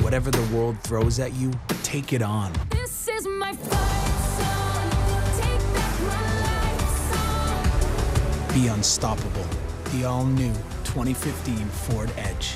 Whatever the world throws at you, take it on. This is my fight song. Take back my life song. Be unstoppable. The all-new 2015 Ford Edge.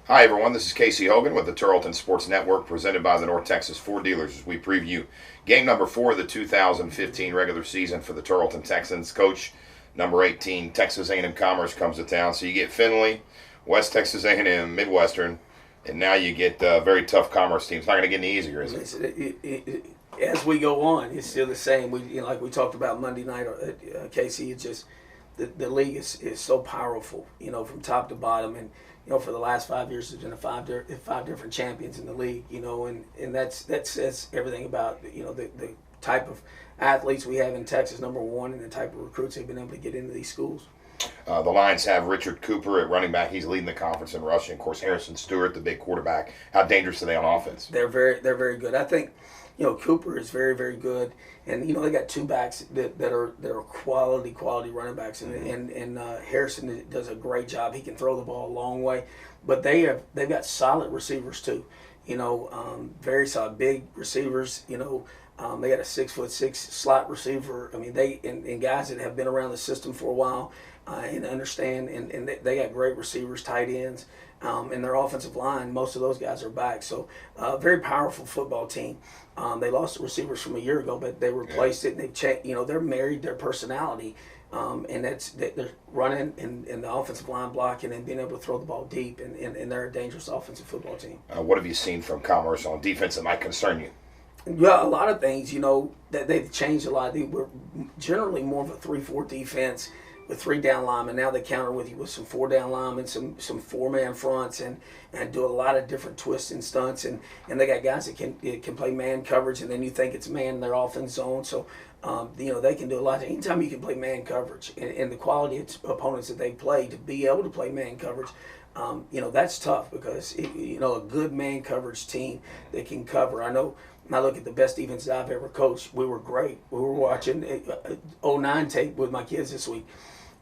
Hi everyone, this is Casey Hogan with the Tarleton Sports Network, presented by the North Texas Ford Dealers as we preview game number 4 of the 2015 regular season for the Tarleton Texans. Coach number 18, Texas A&M-Commerce comes to town, so you get Findlay, West Texas A&M, Midwestern, and now you get a very tough Commerce team. It's not going to get any easier, is it? As we go on, it's still the same. Like we talked about Monday night, Casey, it's just the league is so powerful, from top to bottom, and for the last 5 years, there's been five different champions in the league, and that says everything about the type of athletes we have in Texas, number one, and the type of recruits they've been able to get into these schools. The Lions have Richard Cooper at running back. He's leading the conference in rushing. Of course, Harrison Stewart, the big quarterback. How dangerous are they on offense? They're very good. I think Cooper is very, very good, and they got two backs that are quality running backs, and Harrison does a great job. He can throw the ball a long way, but they've got solid receivers too. Very solid, big receivers. They got a 6'6" slot receiver. I mean, and guys that have been around the system for a while and understand, and they got great receivers, tight ends. And their offensive line, most of those guys are back. So, very powerful football team. They lost the receivers from a year ago, but they replaced it, and they've checked. They're married their personality, and they're running and the offensive line blocking and being able to throw the ball deep, and they're a dangerous offensive football team. What have you seen from Commerce on defense that might concern you? Yeah, a lot of things. That they've changed a lot. They were generally more of a 3-4 defense with 3 down linemen. Now they counter with you with some 4 down linemen, some 4-man fronts, and do a lot of different twists and stunts. And they got guys that can play man coverage, and then you think it's man in their offense zone. So they can do a lot. Anytime you can play man coverage, and the quality of opponents that they play, to be able to play man coverage, that's tough, because a good man coverage team that can cover. I know. When I look at the best defense I've ever coached, we were great. We were watching 09 tape with my kids this week.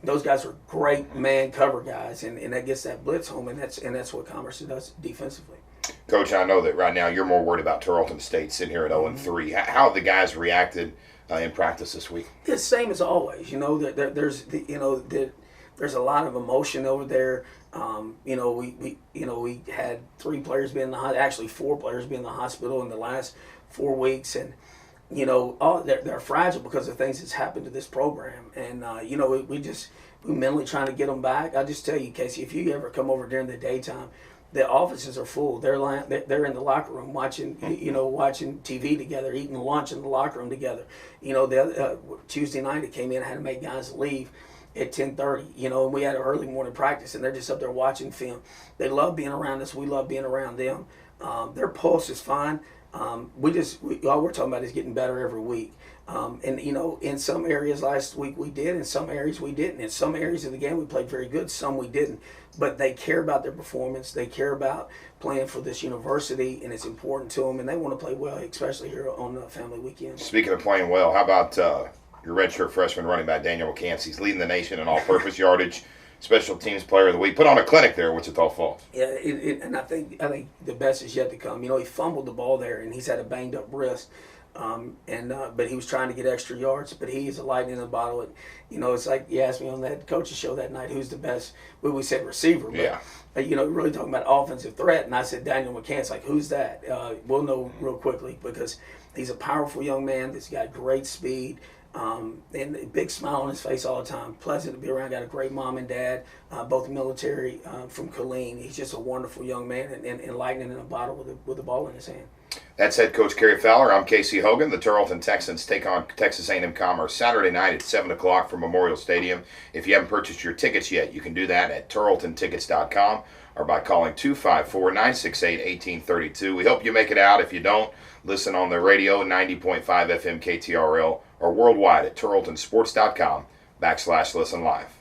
Those guys are great man cover guys, and that gets that blitz home, and that's what Commerce does defensively. Coach, I know that right now you're more worried about Tarleton State sitting here at 0-3. How have the guys reacted in practice this week? It's the same as always. There's a lot of emotion over there. We had 3 players be in the hospital, actually 4 players be in the hospital in the last 4 weeks, and they're fragile because of things that's happened to this program, and we mentally trying to get them back. I just tell you, Casey, if you ever come over during the daytime, the offices are full. They're in the locker room watching TV together, eating lunch in the locker room together. Tuesday night it came in, I had to make guys leave at 10:30, and we had an early morning practice, and they're just up there watching film. They love being around us. We love being around them. Their pulse is fine. All we're talking about is getting better every week. In some areas last week we did, in some areas we didn't. In some areas of the game we played very good, some we didn't. But they care about their performance. They care about playing for this university, and it's important to them, and they want to play well, especially here on the family weekend. Speaking of playing well, how about your redshirt freshman running back Daniel McCants? He's leading the nation in all-purpose yardage, special teams player of the week. Put on a clinic there at Wichita Falls. Yeah, and I think the best is yet to come. He fumbled the ball there, and he's had a banged-up wrist, but he was trying to get extra yards. But he is a lightning in a bottle. It's like you asked me on that coach's show that night, who's the best? We said receiver, but yeah. Really talking about offensive threat, and I said Daniel McCants. Like, who's that? We'll know real quickly, because he's a powerful young man that's got great speed. And a big smile on his face all the time. Pleasant to be around. Got a great mom and dad, both military from Killeen. He's just a wonderful young man, and lightning in a bottle with the ball in his hand. That's head coach Cary Fowler. I'm Casey Hogan. The Tarleton Texans take on Texas A&M-Commerce Saturday night at 7 o'clock from Memorial Stadium. If you haven't purchased your tickets yet, you can do that at tarletontickets.com or by calling 254-968-1832. We hope you make it out. If you don't, listen on the radio, 90.5 FM KTRL, or worldwide at tarletonsports.com/listen live.